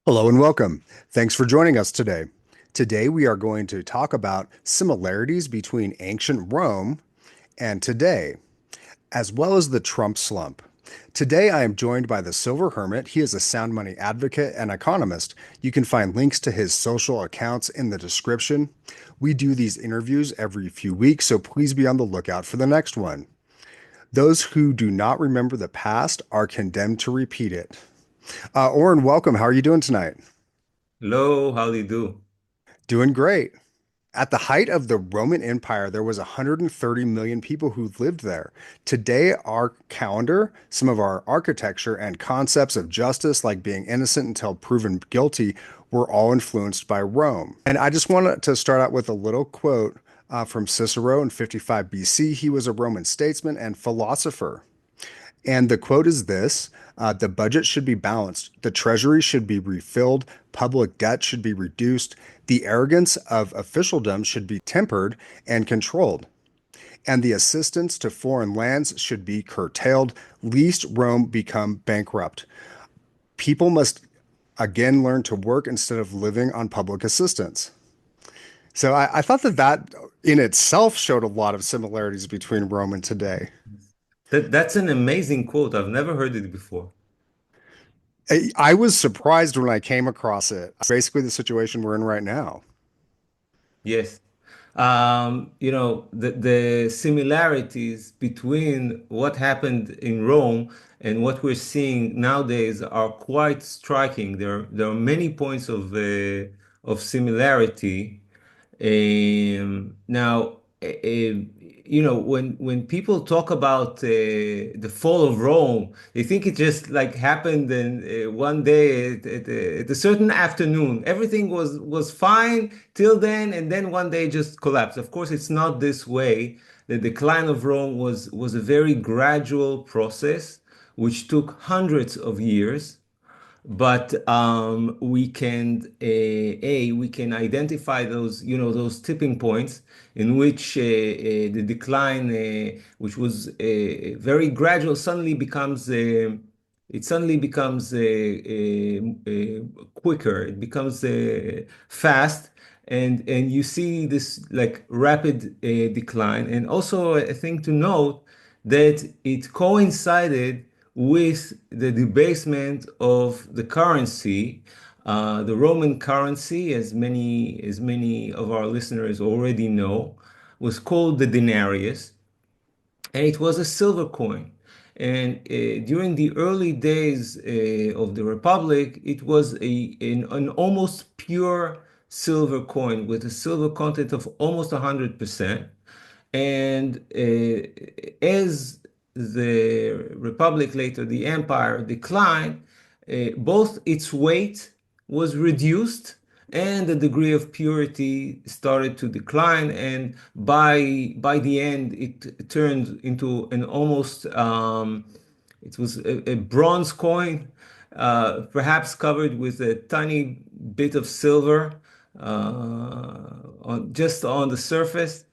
Hello and welcome. Thanks for joining us today. Today we are going to talk about similarities between ancient Rome and today, as well as the Trump slump. Today I am joined by the Silver Hermit. He is a sound money advocate and economist. You can find links to his social accounts in the description. We do these interviews every few weeks, so please be on the lookout for the next one. Those who do not remember the past are condemned to repeat it. Oren, welcome. How are you doing tonight? Hello, how do you do? Doing great. At the height of the Roman Empire, there was 130 million people who lived there. Today, our calendar, some of our architecture, and concepts of justice, like being innocent until proven guilty, were all influenced by Rome. And I just wanted to start out with a little quote from Cicero in 55 BC. He was a Roman statesman and philosopher. And the quote is this: the budget should be balanced, the treasury should be refilled, public debt should be reduced, the arrogance of officialdom should be tempered and controlled, and the assistance to foreign lands should be curtailed, lest Rome become bankrupt. People must again learn to work instead of living on public assistance. So I thought that in itself showed a lot of similarities between Rome and today. That's an amazing quote. I've never heard it before. I was surprised when I came across it. Basically, the situation we're in right now. Yes. The similarities between what happened in Rome and what we're seeing nowadays are quite striking. There are many points of similarity. Now, when people talk about the fall of Rome, they think it just like happened in one day at a certain afternoon. Everything was fine till then, and then one day just collapsed. Of course, it's not this way. The decline of Rome was a very gradual process, which took hundreds of years. But we can identify those, those tipping points in which the decline, which was very gradual, suddenly becomes quicker. It becomes fast, and you see this like rapid decline. And also a thing to note that it coincided with the debasement of the currency. The Roman currency, as many of our listeners already know, was called the denarius, and it was a silver coin. And during the early days of the Republic, it was an almost pure silver coin with a silver content of almost 100%. And as the Republic, later the Empire, declined, both its weight was reduced and the degree of purity started to decline. And by the end, it turned into an almost it was a bronze coin, perhaps covered with a tiny bit of silver just on the surface.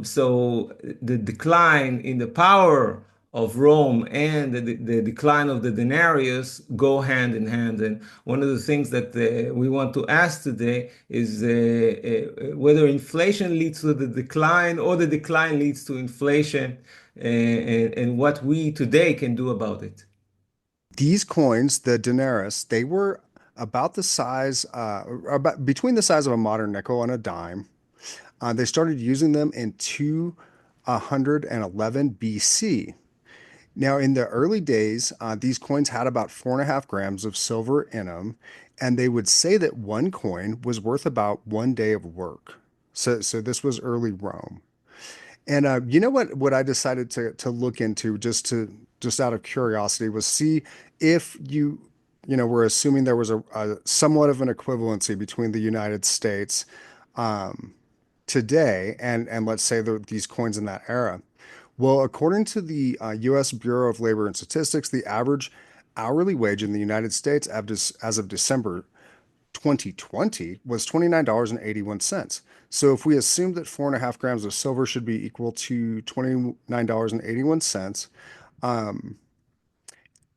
So the decline in the power of Rome and the decline of the denarius go hand in hand. And one of the things that we want to ask today is whether inflation leads to the decline or the decline leads to inflation, and what we today can do about it. These coins, the denarius, they were about the size, about between the size of a modern nickel and a dime. They started using them in 211 BC. Now, in the early days, these coins had about 4.5 grams of silver in them, and they would say that one coin was worth about one day of work. So this was early Rome. And you know what I decided to look into just out of curiosity was see if we're assuming there was a somewhat of an equivalency between the United States today and let's say these coins in that era. Well, according to the U.S. Bureau of Labor and Statistics, the average hourly wage in the United States as of December 2020 was $29.81. So if we assume that 4.5 grams of silver should be equal to $29.81,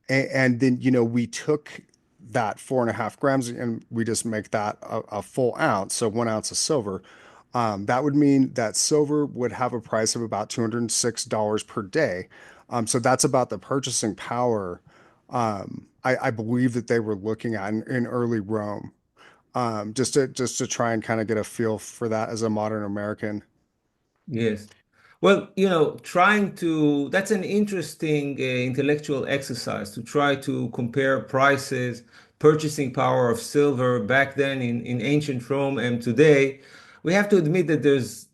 and then we took that 4.5 grams, and we just make that a full ounce, so 1 ounce of silver, that would mean that silver would have a price of about $206 per day. So that's about the purchasing power I believe that they were looking at in early Rome, just to try and kind of get a feel for that as a modern American. Yes. Well, trying to, that's an interesting intellectual exercise to try to compare prices, purchasing power of silver back then in ancient Rome and today. We have to admit that there's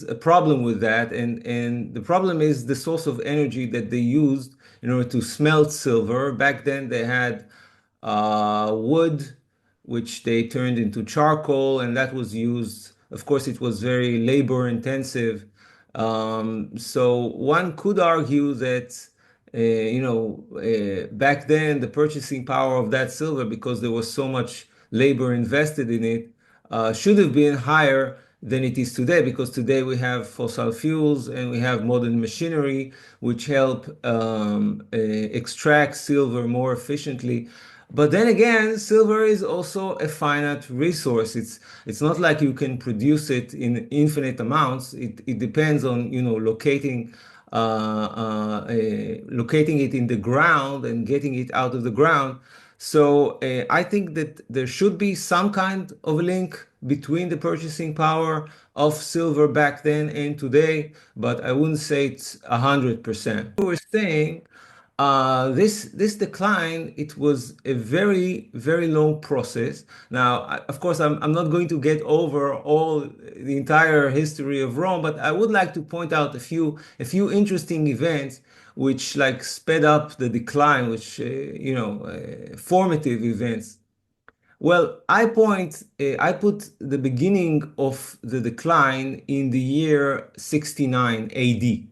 a problem with that. And the problem is the source of energy that they used in order to smelt silver. Back then they had wood, which they turned into charcoal, and that was used. Of course, it was very labor intensive. So one could argue that, back then the purchasing power of that silver, because there was so much labor invested in it, should have been higher than it is today, because today we have fossil fuels and we have modern machinery which help extract silver more efficiently. But then again, silver is also a finite resource. It's not like you can produce it in infinite amounts. It depends on, locating it in the ground and getting it out of the ground. So I think that there should be some kind of a link between the purchasing power of silver back then and today, but I wouldn't say it's 100%. We're saying this decline, it was a very, very long process. Now, of course, I'm not going to get over all the entire history of Rome, but I would like to point out a few interesting events which like sped up the decline, which formative events. Well, I put the beginning of the decline in the year 69 AD.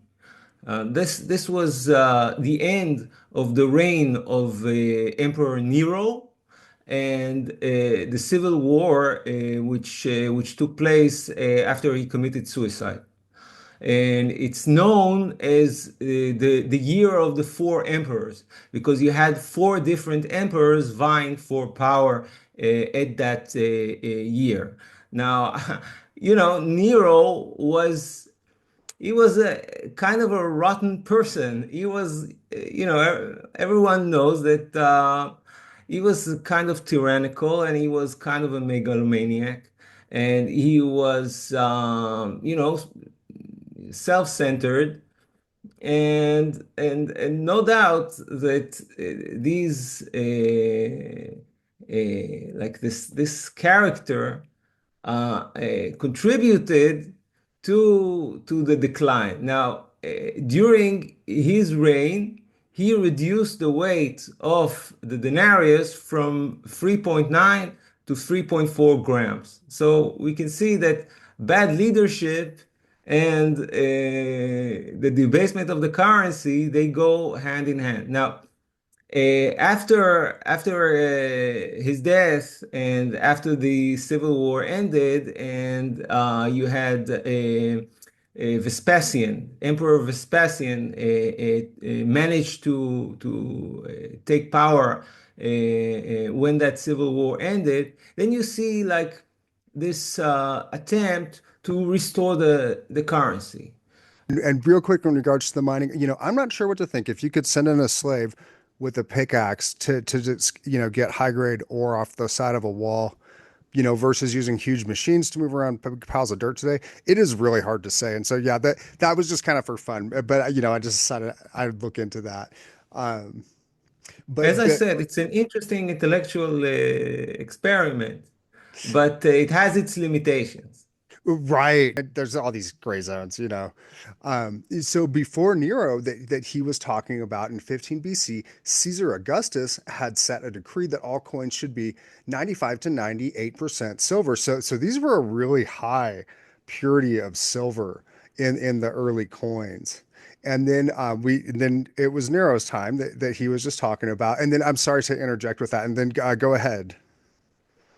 This was the end of the reign of Emperor Nero and the civil war, which took place after he committed suicide. And it's known as the year of the four emperors, because you had four different emperors vying for power at that year. Now, Nero was he was a kind of a rotten person. He was, everyone knows that he was kind of tyrannical and he was kind of a megalomaniac. And he was, self-centered, and no doubt that these like this character contributed to the decline. Now, during his reign, he reduced the weight of the denarius from 3.9 to 3.4 grams. So we can see that bad leadership and the debasement of the currency, they go hand in hand. Now, after his death and after the civil war ended, and you had Vespasian, Emperor Vespasian, managed to take power when that civil war ended. Then you see like this attempt to restore the currency. And real quick in regards to the mining, I'm not sure what to think. If you could send in a slave with a pickaxe to just, get high grade ore off the side of a wall, versus using huge machines to move around piles of dirt today, it is really hard to say. And so, yeah, that was just kind of for fun. But I just decided I'd look into that. Um, As but I but said, it's an interesting intellectual experiment, but it has its limitations. Right. There's all these gray zones. So before Nero, that he was talking about in 15 BC, Caesar Augustus had set a decree that all coins should be 95 to 98% silver. So these were a really high purity of silver in the early coins. And then it was Nero's time that he was just talking about. And then I'm sorry to interject with that. And then go ahead.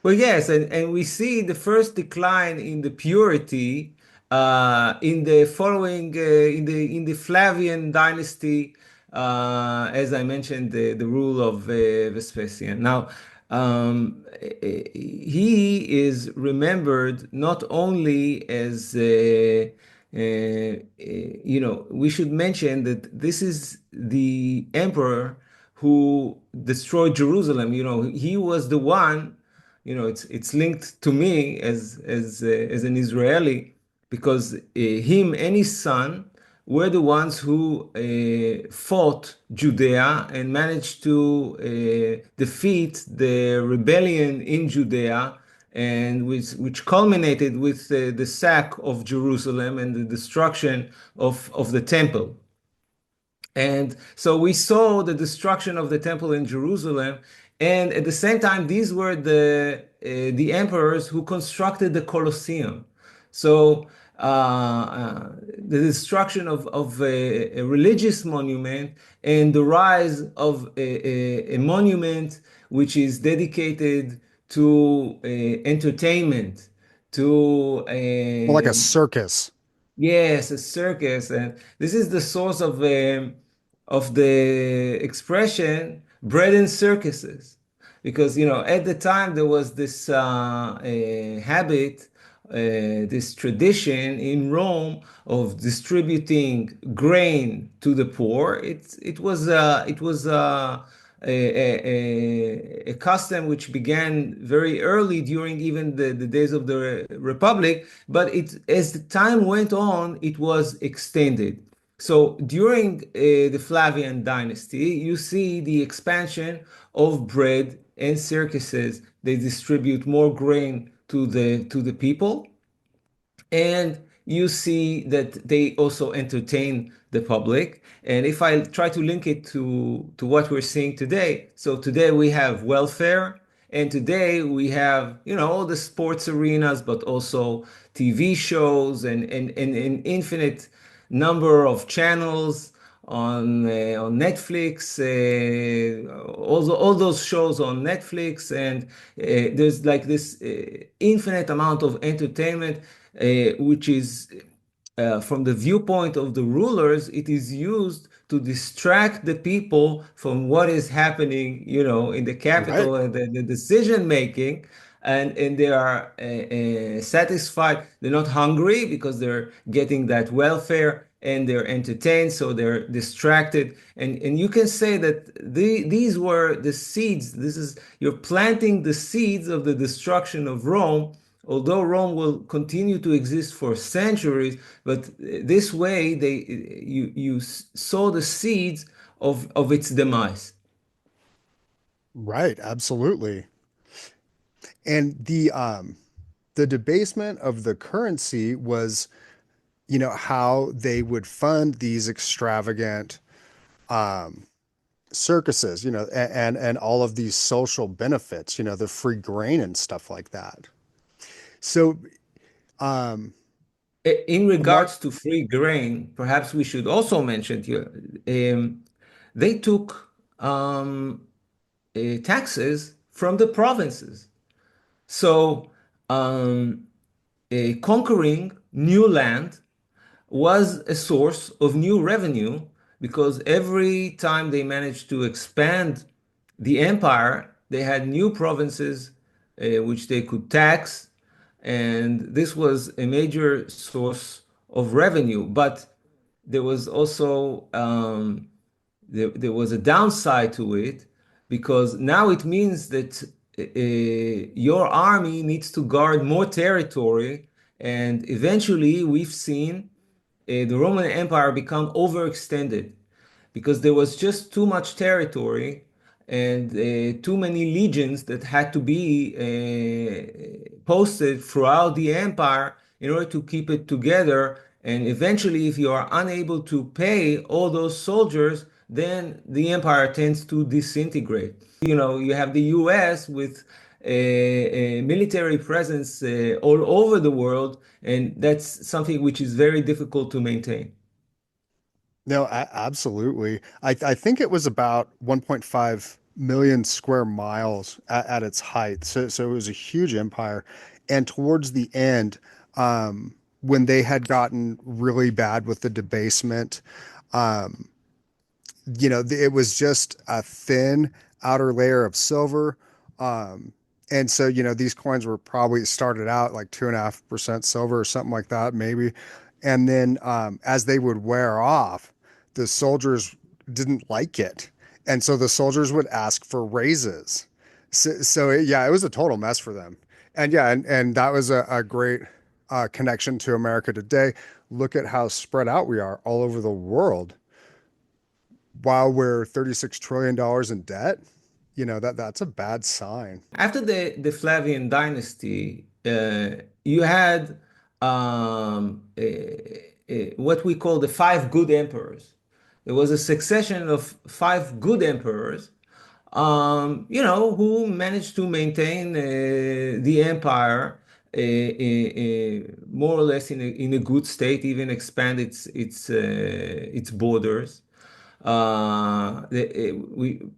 Well, yes, and we see the first decline in the purity in the following in the Flavian dynasty, as I mentioned, the rule of Vespasian. Now, he is remembered not only as, we should mention that this is the emperor who destroyed Jerusalem. He was the one, it's linked to me as an Israeli because him and his son were the ones who fought Judea and managed to defeat the rebellion in Judea, and which culminated with the sack of Jerusalem and the destruction of the temple. And so we saw the destruction of the temple in Jerusalem, and at the same time, these were the emperors who constructed the Colosseum. So the destruction of a religious monument and the rise of a monument which is dedicated to entertainment, to Well, like a circus. yes, a circus, and this is the source of the expression bread and circuses, because at the time there was this habit, this tradition in Rome of distributing grain to the poor. It was a custom which began very early during even the days of the Republic, but as the time went on, it was extended. So during the Flavian dynasty, you see the expansion of bread and circuses. They distribute more grain to the people, and you see that they also entertain the public. And if I try to link it to what we're seeing today, so today we have welfare, and today we have all the sports arenas, but also TV shows and an infinite number of channels on Netflix, all those shows on Netflix, and there's like this infinite amount of entertainment, which is from the viewpoint of the rulers, it is used to distract the people from what is happening, in the Right. capital and the decision making. And they are satisfied. They're not hungry because they're getting that welfare, and they're entertained, so they're distracted. And you can say that these were the seeds. You're planting the seeds of the destruction of Rome, although Rome will continue to exist for centuries, but this way you sow the seeds of its demise. Right. Absolutely. And the debasement of the currency was, how they would fund these extravagant circuses, and all of these social benefits, the free grain and stuff like that. So, um, In Mark, regards to free grain, perhaps we should also mention here, they took taxes from the provinces. So conquering new land was a source of new revenue, because every time they managed to expand the empire, they had new provinces which they could tax, and this was a major source of revenue. But there was also there was a downside to it, because now it means that your army needs to guard more territory, and eventually we've seen the Roman Empire become overextended, because there was just too much territory and too many legions that had to be posted throughout the empire in order to keep it together. And eventually, if you are unable to pay all those soldiers, then the empire tends to disintegrate. You have the US with a military presence all over the world, and that's something which is very difficult to maintain. no, absolutely. I think it was about 1.5 million square miles at its height. So it was a huge empire. And towards the end, when they had gotten really bad with the debasement, it was just a thin outer layer of silver And so, these coins were probably started out like 2.5% silver or something like that, maybe. And then as they would wear off, the soldiers didn't like it. And so the soldiers would ask for raises. Yeah, it was a total mess for them. And yeah, and that was a great connection to America today. Look at how spread out we are all over the world while we're $36 trillion in debt. That's a bad sign. After the Flavian dynasty, you had what we call the five good emperors. There was a succession of five good emperors, who managed to maintain the empire more or less in a good state, even expand its borders.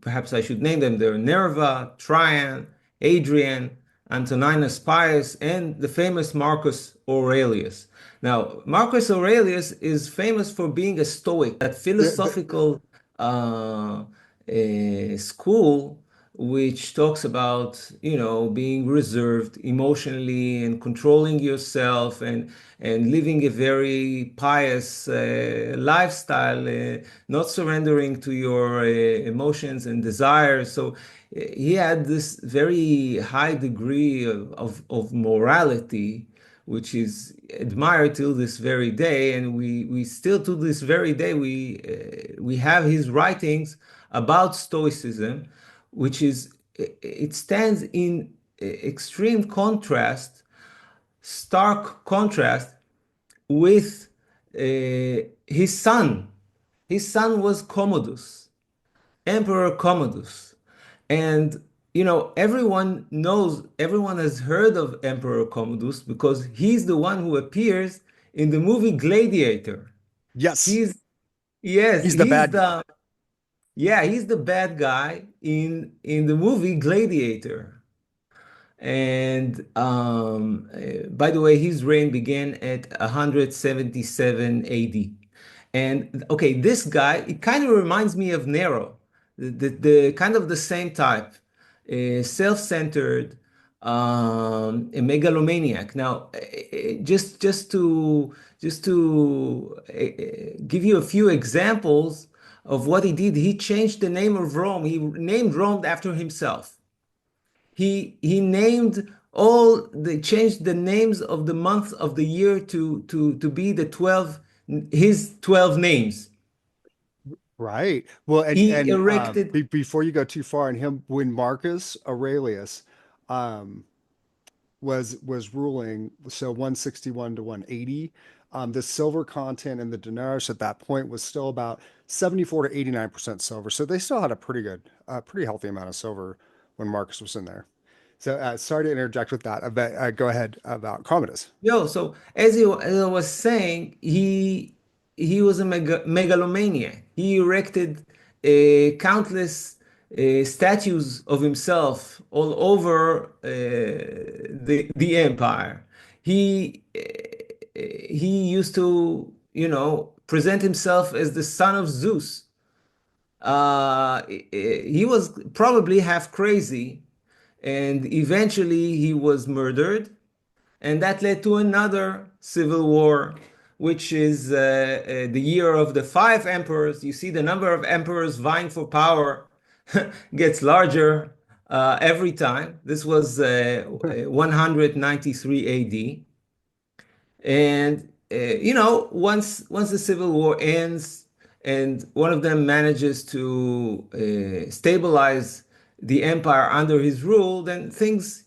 Perhaps I should name them. They're Nerva, Trajan, Adrian, Antoninus Pius, and the famous Marcus Aurelius. Now, Marcus Aurelius is famous for being a Stoic, that The, philosophical school which talks about, being reserved emotionally and controlling yourself and living a very pious lifestyle, not surrendering to your emotions and desires. So he had this very high degree of morality, which is admired till this very day. And we still, to this very day, we have his writings about Stoicism, which is, it stands in extreme contrast, stark contrast with his son. His son was Commodus, Emperor Commodus. And, everyone has heard of Emperor Commodus because he's the one who appears in the movie Gladiator. yes, He's, yes, he's the bad guy. he's the bad guy in the movie Gladiator. And by the way, his reign began at 177 AD. And okay, this guy, it kind of reminds me of Nero, the kind of the same type, self-centered, a megalomaniac. Now, just to give you a few examples of what he did, he changed the name of Rome. He named Rome after himself. He named all they changed the names of the months of the year to be the 12, his 12 names. Right. Well, and He and erected. before you go too far, and him when Marcus Aurelius um, was ruling, so 161 to 180, the silver content in the denarius at that point was still about 74 to 89% silver. So they still had a pretty healthy amount of silver when Marcus was in there. So sorry to interject with that. Go ahead about Commodus. Yo, so as I was saying, he was a megalomaniac. He erected countless statues of himself all over the empire. He used to, present himself as the son of Zeus. He was probably half crazy, and eventually he was murdered, and that led to another civil war, which is the year of the five emperors. You see, the number of emperors vying for power gets larger every time. This was 193 AD. And once the civil war ends and one of them manages to stabilize the empire under his rule, then things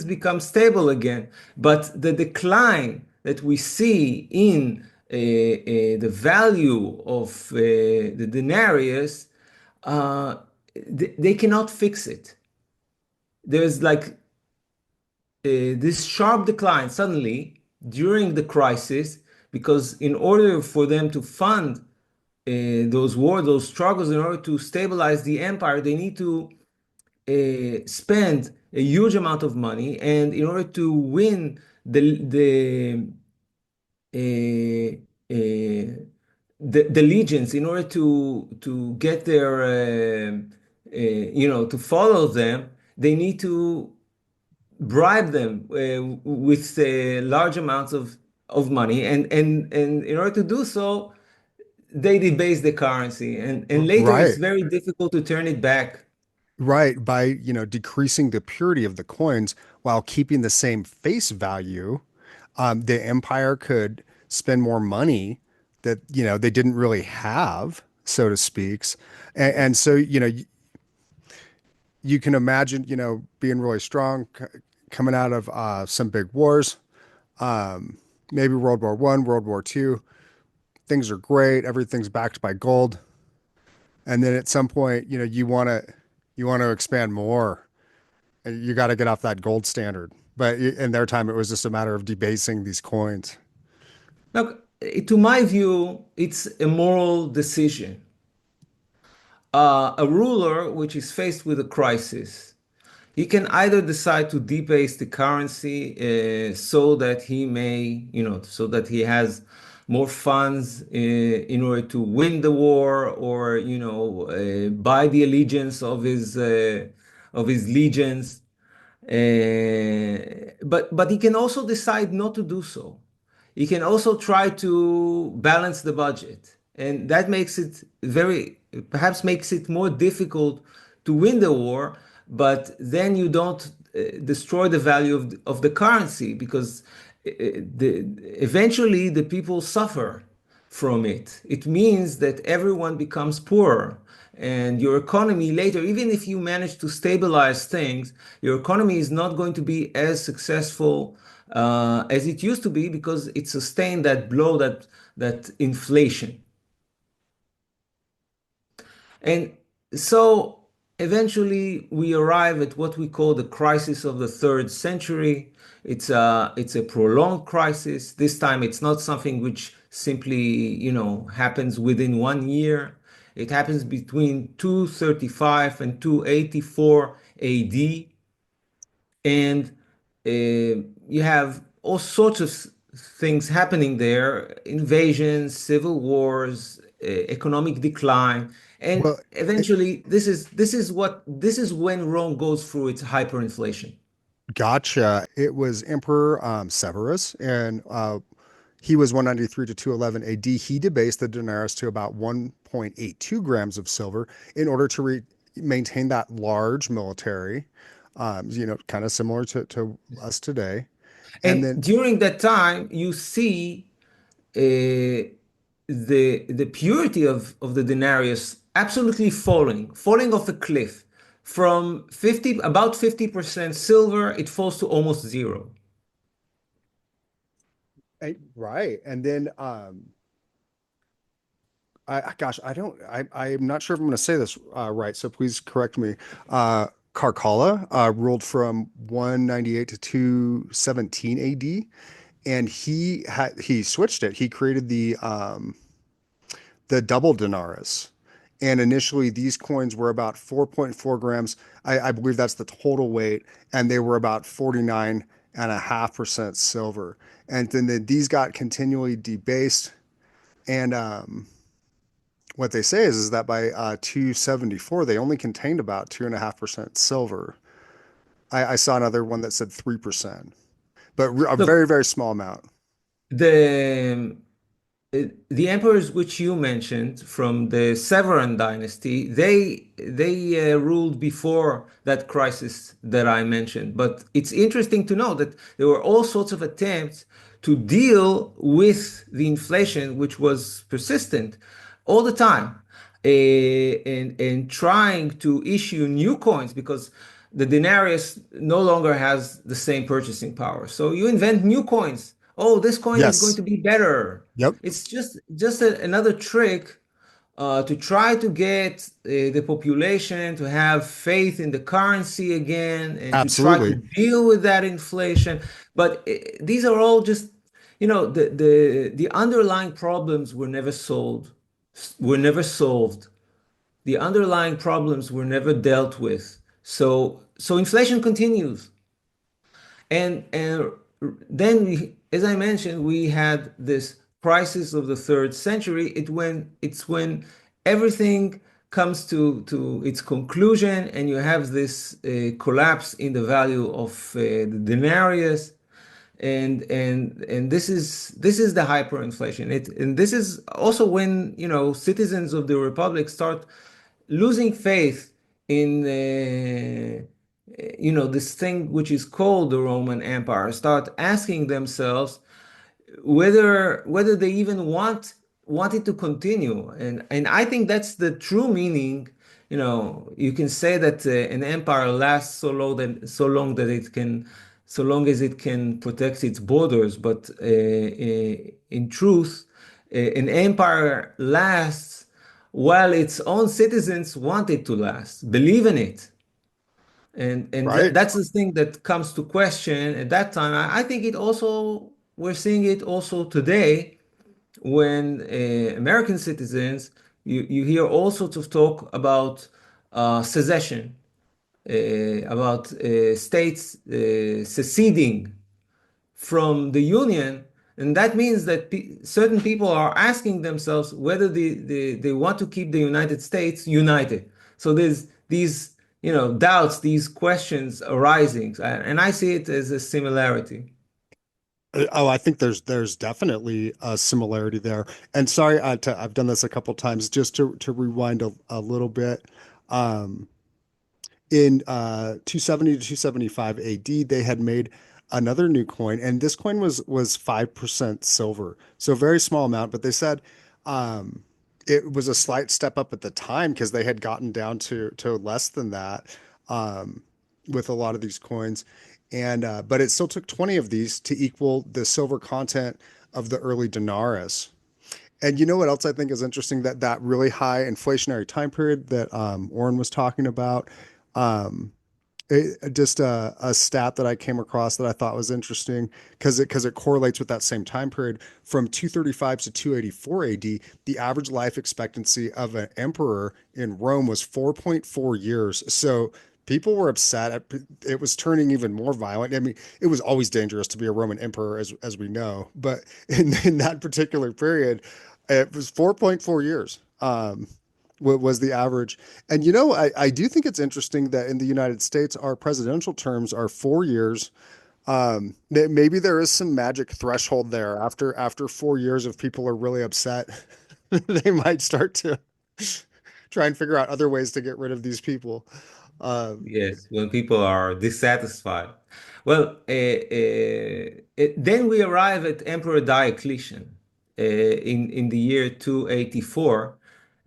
become stable again. But the decline that we see in the value of the denarius, uh, they cannot fix it. There's like this sharp decline suddenly during the crisis, because in order for them to fund those wars, those struggles, in order to stabilize the empire, they need to spend a huge amount of money, and in order to win uh, uh, the legions, in order to get their to follow them, they need to bribe them with large amounts of money, and in order to do so, they debase the currency, and later it's Right. very difficult to turn it back. Right. By, decreasing the purity of the coins while keeping the same face value, the empire could spend more money that, they didn't really have, so to speak. And so, you can imagine, being really strong, coming out of some big wars, um, maybe World War One, World War Two. Things are great. Everything's backed by gold. And then at some point, you want to expand more. And you got to get off that gold standard. But in their time, it was just a matter of debasing these coins. Look, to my view, it's a moral decision. A ruler which is faced with a crisis, he can either decide to debase the currency so that he may, so that he has more funds in order to win the war, or buy the allegiance of his legions. But he can also decide not to do so. He can also try to balance the budget, and that makes it perhaps makes it more difficult to win the war. But then you don't destroy the value of the currency, because eventually the people suffer from it. It means that everyone becomes poorer. And your economy later, even if you manage to stabilize things, your economy is not going to be as successful as it used to be, because it sustained that blow, that inflation. And so eventually we arrive at what we call the crisis of the third century. It's a prolonged crisis. This time it's not something which simply, happens within 1 year. It happens between 235 and 284 AD. And you have all sorts of things happening there: invasions, civil wars, economic decline. And Well, eventually this is when Rome goes through its hyperinflation. gotcha. It was Emperor Severus, and he was 193 to 211 AD. He debased the denarius to about 1.82 grams of silver in order to maintain that large military, kind of similar to us today. And And then, during that time, you see uh, the purity of the denarius absolutely falling off a cliff. From 50, about 50% silver, it falls to almost zero. right. And then, gosh, I'm not sure if I'm going to say this right, so please correct me. Carcalla ruled from 198 to 217 AD, and he switched it. He created the double denarius. And initially, these coins were about 4.4 grams. I believe that's the total weight, and they were about 49.5% silver. And then these got continually debased. And what they say is that by 274, they only contained about 2.5% silver. I saw another one that said 3%, but a Look, very, very small amount. the the emperors which you mentioned from the Severan dynasty, they ruled before that crisis that I mentioned. But it's interesting to know that there were all sorts of attempts to deal with the inflation, which was persistent all the time, and trying to issue new coins, because the denarius no longer has the same purchasing power. So you invent new coins. Oh, this coin is going Yes. to be better. Yep. It's just another trick to try to get the population to have faith in the currency again, and to try to Absolutely. deal with that inflation. But these are all just, the underlying problems were never solved. The underlying problems were never dealt with. So inflation continues. And then as I mentioned, we had this crisis of the third century. It's when everything comes to its conclusion, and you have this collapse in the value of the denarius, and this is the hyperinflation. And this is also when, citizens of the republic start losing faith in this thing which is called the Roman Empire, start asking themselves whether they even want it to continue. And I think that's the true meaning. You can say that an empire lasts so long that it can, so long as it can protect its borders. But in truth, an empire lasts while its own citizens want it to last, believe in it. And Right. that's the thing that comes to question at that time. I think it also, we're seeing it also today when American citizens, you hear all sorts of talk about secession, about states seceding from the union. And that means that certain people are asking themselves whether they want to keep the United States united. So there's these, doubts, these questions arising. And I see it as a similarity. Oh, I think there's definitely a similarity there. And sorry, I've done this a couple times just to rewind a little bit. Um, in 270 to 275 AD, they had made another new coin, and this coin was 5% silver, so a very small amount. But they said um, it was a slight step up at the time because they had gotten down to less than that with a lot of these coins, and but it still took 20 of these to equal the silver content of the early denarius. And you know what else I think is interesting? That really high inflationary time period that Oren was talking about. Um, just a stat that I came across that I thought was interesting because it correlates with that same time period. From 235 to 284 AD, the average life expectancy of an emperor in Rome was 4.4 years. So people were upset. It was turning even more violent. I mean, it was always dangerous to be a Roman emperor, as we know, but in that particular period, it was 4.4 years. Was the average. And I do think it's interesting that in the United States, our presidential terms are 4 years. Maybe there is some magic threshold there. After 4 years, if people are really upset, they might start to try and figure out other ways to get rid of these people. Um, Yes, when people are dissatisfied. Well, then we arrive at Emperor Diocletian in the year 284,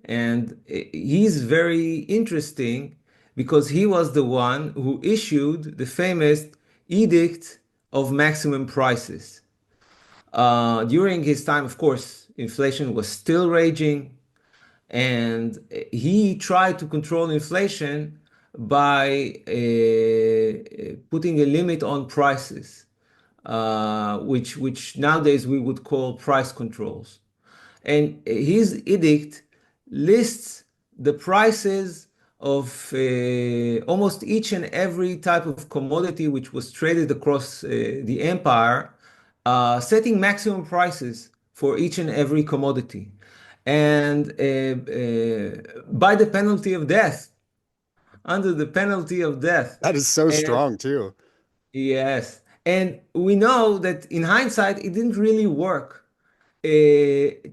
and he's very interesting because he was the one who issued the famous Edict of Maximum Prices. During his time, of course, inflation was still raging, and he tried to control inflation by putting a limit on prices, which nowadays we would call price controls. And his edict lists the prices of almost each and every type of commodity which was traded across the empire, setting maximum prices for each and every commodity. And by the penalty of death, under the penalty of death. that is so And strong too. yes, and we know that in hindsight, it didn't really work.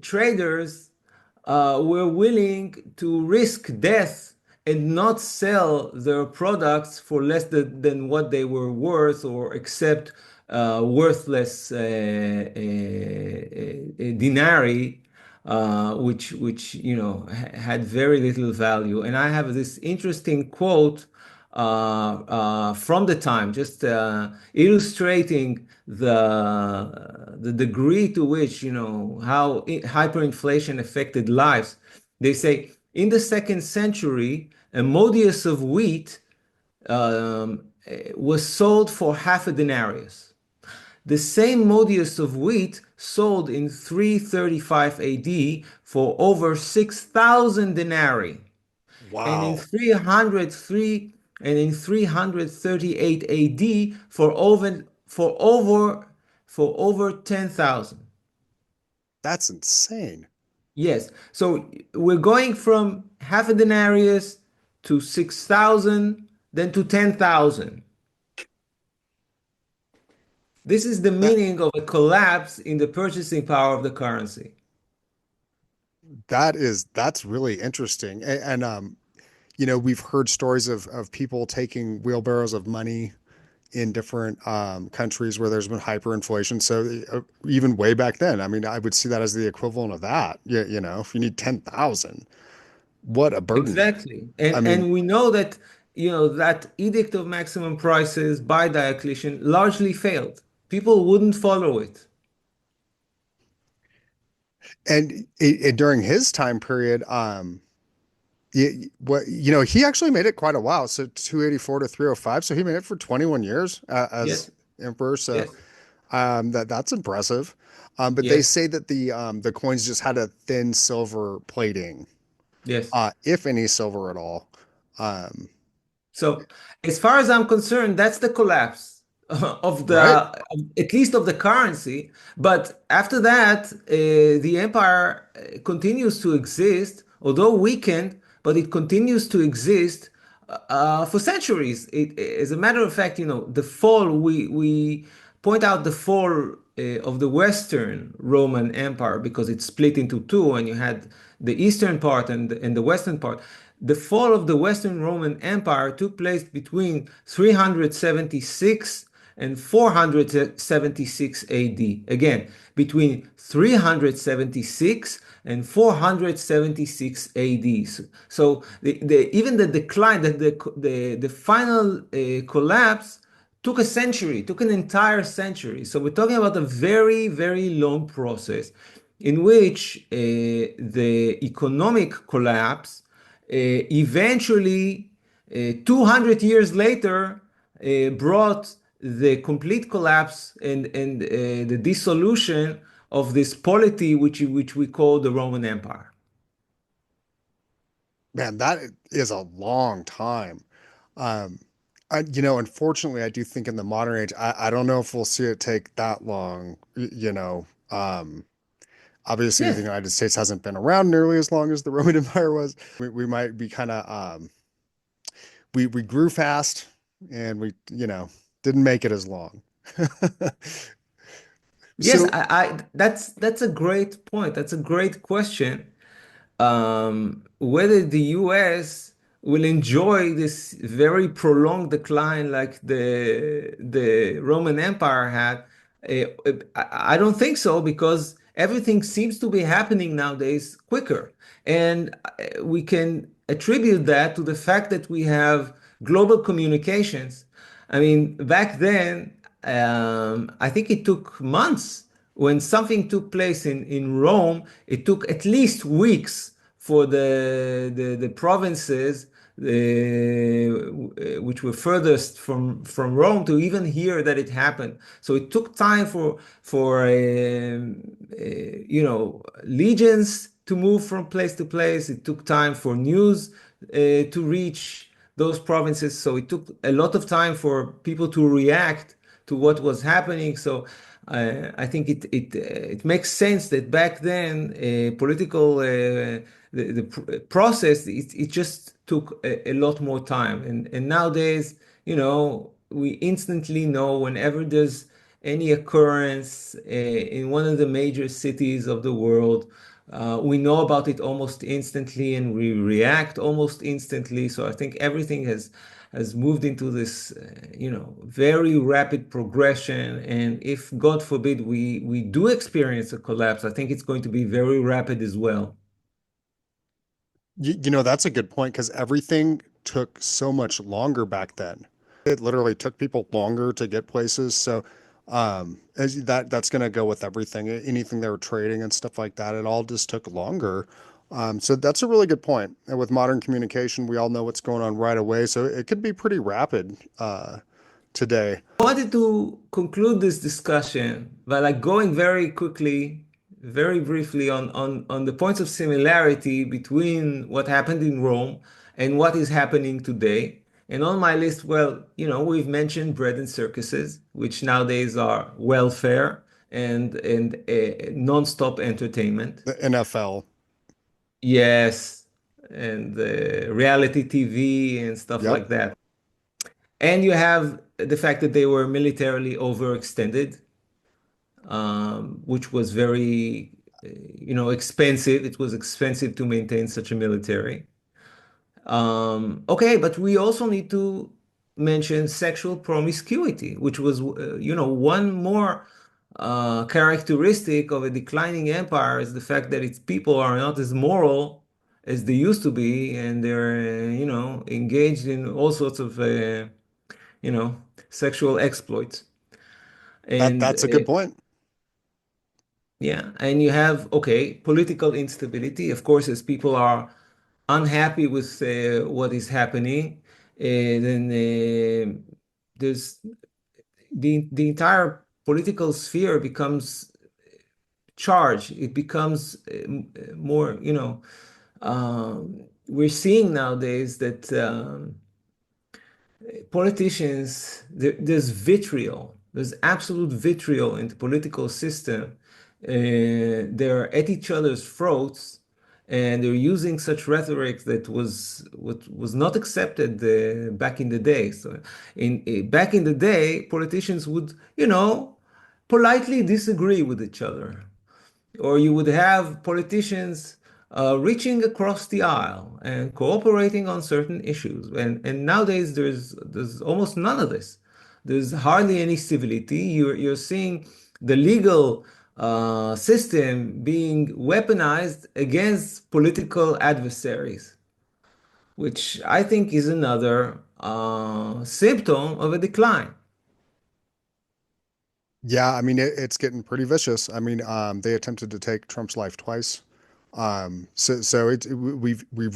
Traders were willing to risk death and not sell their products for less than what they were worth, or accept worthless denarii, which had very little value. And I have this interesting quote from the time, just illustrating the degree to which, how hyperinflation affected lives. They say, in the second century, a modius of wheat was sold for half a denarius. The same modius of wheat sold in 335 AD for over 6,000 denarii. And in Wow, 303 and in 338 AD for over 10,000. that's insane. Yes. So we're going from half a denarius to 6,000, then to 10,000. This is the That meaning of a collapse in the purchasing power of the currency. that's really interesting. We've heard stories of people taking wheelbarrows of money in different countries where there's been hyperinflation. So even way back then, I mean, I would see that as the equivalent of that. If you need 10,000, what a burden. Exactly. I mean, And we know that, that edict of maximum prices by Diocletian largely failed. People wouldn't follow it. and during his time period, he actually made it quite a while. So 284 to 305. So he made it for 21 years as Yes. emperor. So Yes. that's impressive. But they Yes. say that the coins just had a thin silver plating, Yes. if any silver at all. Um, So, as far as I'm concerned, that's the collapse of right? at least of the currency. But after that, the empire continues to exist, although weakened, but it continues to exist for centuries. As a matter of fact, the fall, we point out the fall of the Western Roman Empire because it split into two, and you had the eastern part and the western part. The fall of the Western Roman Empire took place between 376 and 476 AD. Again, between 376 and 476 AD. So even the decline, the final collapse took a century, took an entire century. So we're talking about a very, very long process in which the economic collapse eventually, 200 years later, brought the complete collapse and the dissolution of this polity, which we call the Roman Empire. Man, that is a long time. Um, unfortunately, I do think in the modern age, I don't know if we'll see it take that long. Obviously, the Yes. United States hasn't been around nearly as long as the Roman Empire was. We might be kind of we grew fast and we didn't make it as long. Yes, So that's a great point. That's a great question. Whether the US will enjoy this very prolonged decline like the Roman Empire had, I don't think so because everything seems to be happening nowadays quicker. And we can attribute that to the fact that we have global communications. I mean, back then, I think it took months. When something took place in Rome, it took at least weeks for the provinces which were furthest from Rome to even hear that it happened. So it took time for legions to move from place to place. It took time for news to reach those provinces. So it took a lot of time for people to react to what was happening. So I think it makes sense that back then political the process it just took a lot more time. And nowadays, we instantly know whenever there's any occurrence in one of the major cities of the world. We know about it almost instantly and we react almost instantly. So I think everything has moved into this, very rapid progression. And if, God forbid, we do experience a collapse, I think it's going to be very rapid as well. that's a good point because everything took so much longer back then. It literally took people longer to get places. So as that's going to go with everything. Anything they were trading and stuff like that, it all just took longer. So that's a really good point. And with modern communication, we all know what's going on right away. So it could be pretty rapid today. I wanted to conclude this discussion by like going very quickly, very briefly on the points of similarity between what happened in Rome and what is happening today. And on my list, well, we've mentioned bread and circuses, which nowadays are welfare and non-stop entertainment. The NFL. Yes, and reality TV and stuff Yep. like that. And you have the fact that they were militarily overextended, which was very, expensive. It was expensive to maintain such a military. Okay, but we also need to mention sexual promiscuity, which was, one more characteristic of a declining empire is the fact that its people are not as moral as they used to be, and they're, engaged in all sorts of, you know, sexual exploits. And That's a good point. yeah, and you have, okay, political instability. Of course, as people are unhappy with what is happening, then there's the entire political sphere becomes charged. It becomes more, we're seeing nowadays that politicians, there's vitriol, there's absolute vitriol in the political system. They're at each other's throats, and they're using such rhetoric that was not accepted back in the day. So, back in the day, politicians would, politely disagree with each other, or you would have politicians reaching across the aisle and cooperating on certain issues. And nowadays there's almost none of this. There's hardly any civility. You're seeing the legal system being weaponized against political adversaries, which I think is another symptom of a decline. Yeah, I mean it's getting pretty vicious. I mean, they attempted to take Trump's life twice. We've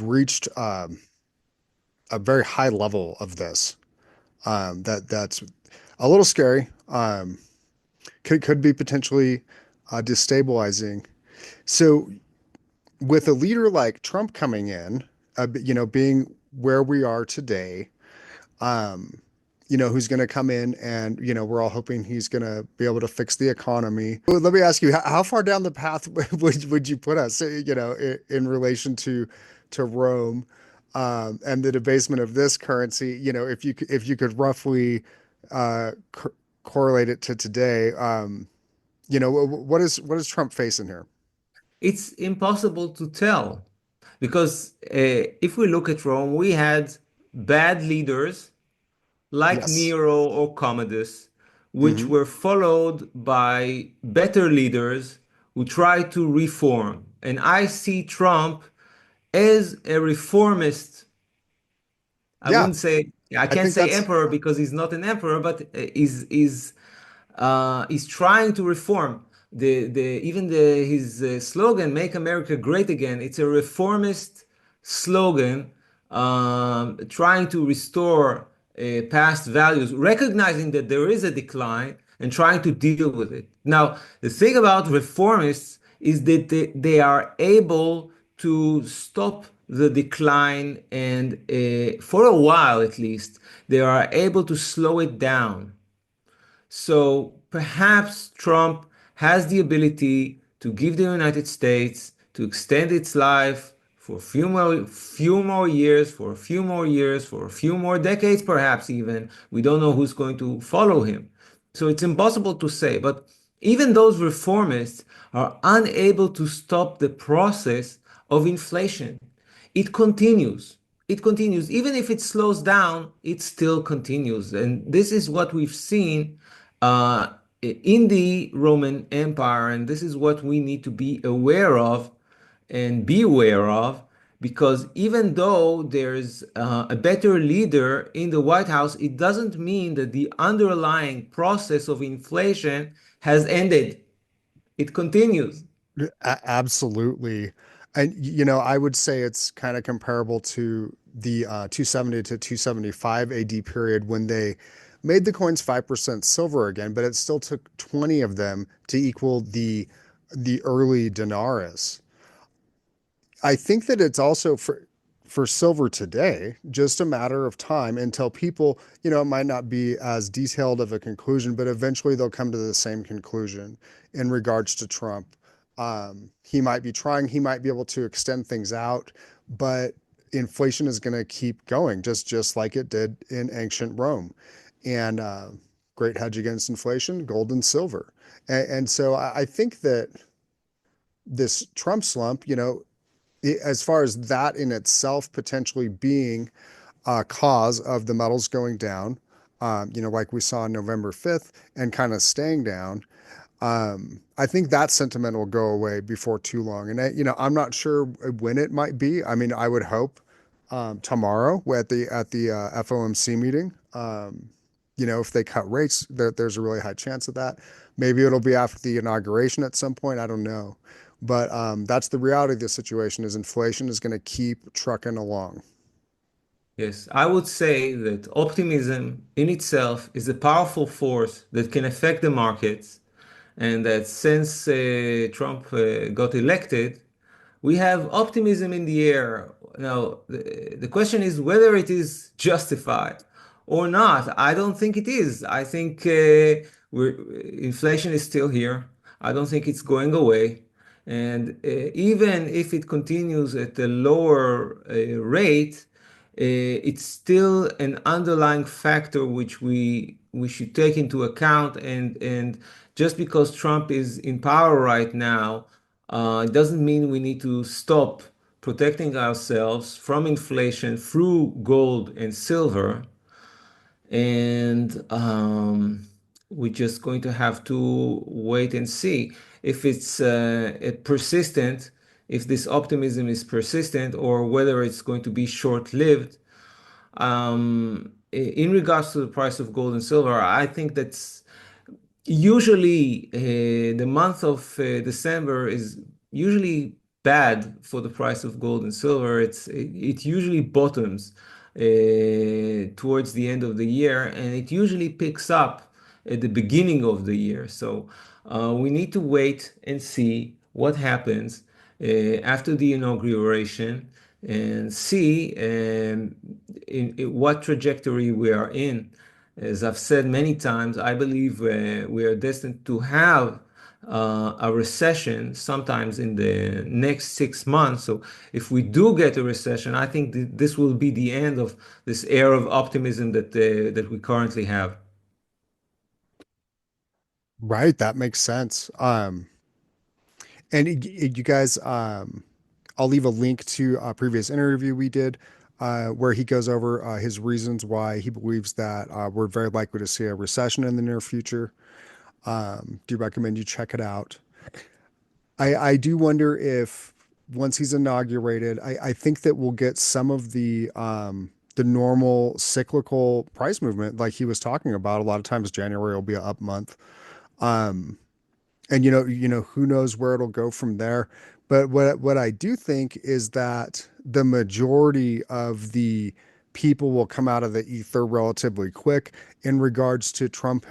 reached a very high level of this. That's a little scary. Could be potentially destabilizing. So with a leader like Trump coming in, being where we are today, um, who's going to come in and, we're all hoping he's going to be able to fix the economy. Well, let me ask you, how far down the path would you put us, in relation to Rome, and the debasement of this currency, if you could roughly correlate it to today, what is Trump facing here? It's impossible to tell because if we look at Rome, we had bad leaders like Yes. Nero or Commodus, which Hmm. were followed by better leaders who tried to reform. And I see Trump as a reformist. I Yeah, wouldn't say, I I can't think say that's emperor because he's not an emperor, but is trying to reform. The even the his slogan "Make America Great Again." It's a reformist slogan, trying to restore past values, recognizing that there is a decline and trying to deal with it. Now, the thing about reformists is that they are able to stop the decline, and for a while at least, they are able to slow it down. So perhaps Trump has the ability to give the United States to extend its life for a few more years, for a few more years, for a few more decades, perhaps even. We don't know who's going to follow him. So it's impossible to say. But even those reformists are unable to stop the process of inflation. It continues. It continues. Even if it slows down, it still continues. And this is what we've seen uh, in the Roman Empire. And this is what we need to be aware of and be aware of, because even though there's a better leader in the White House, it doesn't mean that the underlying process of inflation has ended. It continues. absolutely. And I would say it's kind of comparable to the 270 to 275 AD period when they made the coins 5% silver again, but it still took 20 of them to equal the early denarius. I think that it's also for silver today, just a matter of time until people, it might not be as detailed of a conclusion, but eventually they'll come to the same conclusion in regards to Trump. He might be trying, he might be able to extend things out, but inflation is going to keep going just like it did in ancient Rome. And great hedge against inflation, gold and silver. And so I think that this Trump slump, as far as that in itself potentially being a cause of the metals going down, like we saw on November 5th and kind of staying down, I think that sentiment will go away before too long. And I'm not sure when it might be. I mean, I would hope tomorrow at the FOMC meeting. If they cut rates, there's a really high chance of that. Maybe it'll be after the inauguration at some point. I don't know. But that's the reality of the situation is inflation is going to keep trucking along. Yes, I would say that optimism in itself is a powerful force that can affect the markets, and that since Trump got elected, we have optimism in the air. Now, the question is whether it is justified or not. I don't think it is. I think inflation is still here. I don't think it's going away. And even if it continues at a lower rate, it's still an underlying factor which we should take into account. And just because Trump is in power right now, it doesn't mean we need to stop protecting ourselves from inflation through gold and silver. And we're just going to have to wait and see if it's persistent, if this optimism is persistent, or whether it's going to be short-lived. In regards to the price of gold and silver, I think that's usually the month of December is usually bad for the price of gold and silver. It usually bottoms towards the end of the year, and it usually picks up at the beginning of the year. So we need to wait and see what happens after the inauguration and see in what trajectory we are in. As I've said many times, I believe we are destined to have a recession sometimes in the next 6 months. So if we do get a recession, I think this will be the end of this era of optimism that we currently have. Right, that makes sense. And you guys, I'll leave a link to a previous interview we did where he goes over his reasons why he believes that we're very likely to see a recession in the near future. Do recommend you check it out. I do wonder if once he's inaugurated, I think that we'll get some of the normal cyclical price movement like he was talking about. A lot of times January will be an up month. Um, and who knows where it'll go from there. But what I do think is that the majority of the people will come out of the ether relatively quick in regards to Trump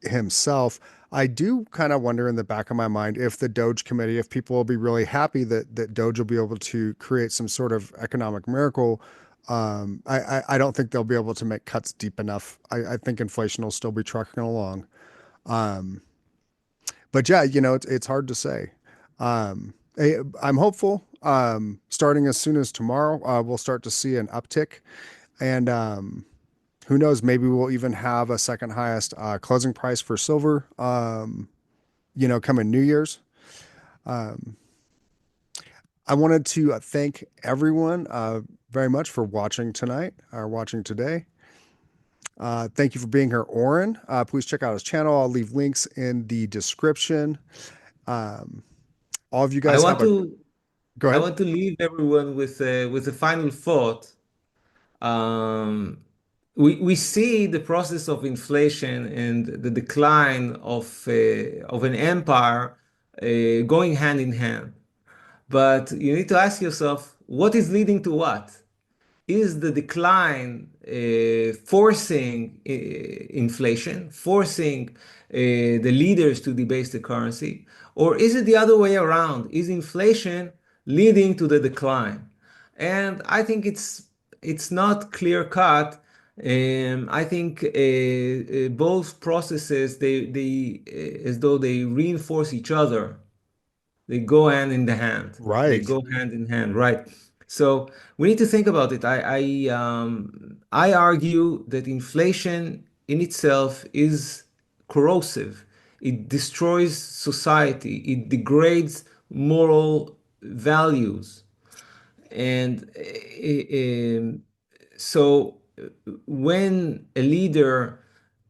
himself. I do kind of wonder in the back of my mind if the Doge committee, if people will be really happy that Doge will be able to create some sort of economic miracle. I don't think they'll be able to make cuts deep enough. I think inflation will still be trucking along. Um, but yeah, it's hard to say. I'm hopeful. Starting as soon as tomorrow, we'll start to see an uptick, and who knows? Maybe we'll even have a second highest closing price for silver. Coming New Year's. Um, I wanted to thank everyone very much for watching tonight or watching today. Thank you for being here, Oren. Please check out his channel. I'll leave links in the description. Um, all of you I guys want have a to go I ahead. want to leave everyone with a final thought. Um, we see the process of inflation and the decline of an empire going hand in hand. But you need to ask yourself, what is leading to what? Is the decline forcing inflation, forcing the leaders to debase the currency, or is it the other way around? Is inflation leading to the decline? And I think it's not clear cut. I think both processes they as though they reinforce each other. They go hand in the hand. They Right. go hand in hand, right? So we need to think about it. I argue that inflation in itself is corrosive. It destroys society. It degrades moral values. And so when a leader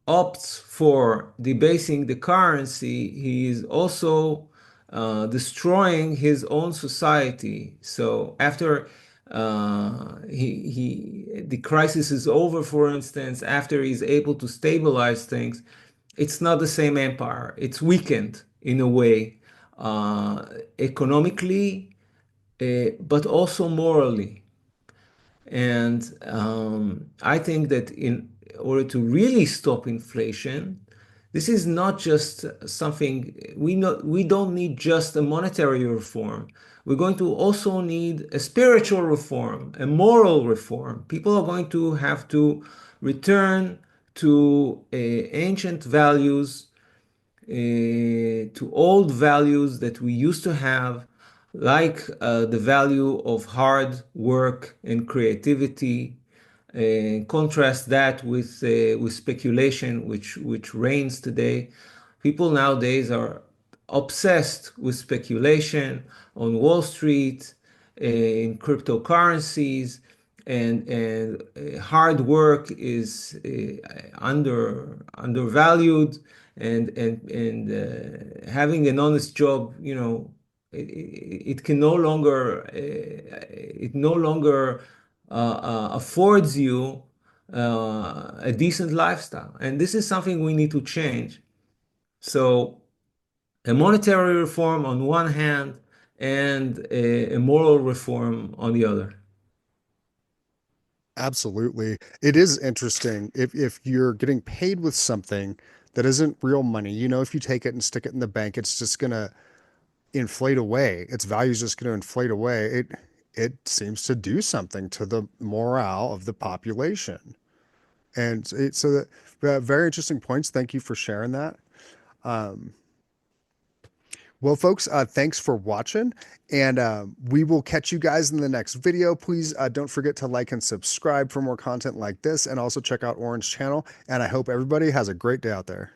opts for debasing the currency, he is also destroying his own society. So after the crisis is over, for instance, after he's able to stabilize things, it's not the same empire. It's weakened in a way, economically, but also morally. And I think that in order to really stop inflation, this is not just something we don't need just a monetary reform. We're going to also need a spiritual reform, a moral reform. People are going to have to return to ancient values, to old values that we used to have, like the value of hard work and creativity. Contrast that with speculation, which reigns today. People nowadays are obsessed with speculation on Wall Street, in cryptocurrencies, and hard work is undervalued, and having an honest job, it can no longer it no longer affords you a decent lifestyle, and this is something we need to change. So a monetary reform on one hand and a moral reform on the other. Absolutely. It is interesting if you're getting paid with something that isn't real money, if you take it and stick it in the bank, it's just gonna inflate away. Its value is just gonna inflate away. It seems to do something to the morale of the population. And so that very interesting points. Thank you for sharing that. Um, well, folks, thanks for watching, and we will catch you guys in the next video. Please don't forget to like and subscribe for more content like this, and also check out Oren's channel. And I hope everybody has a great day out there.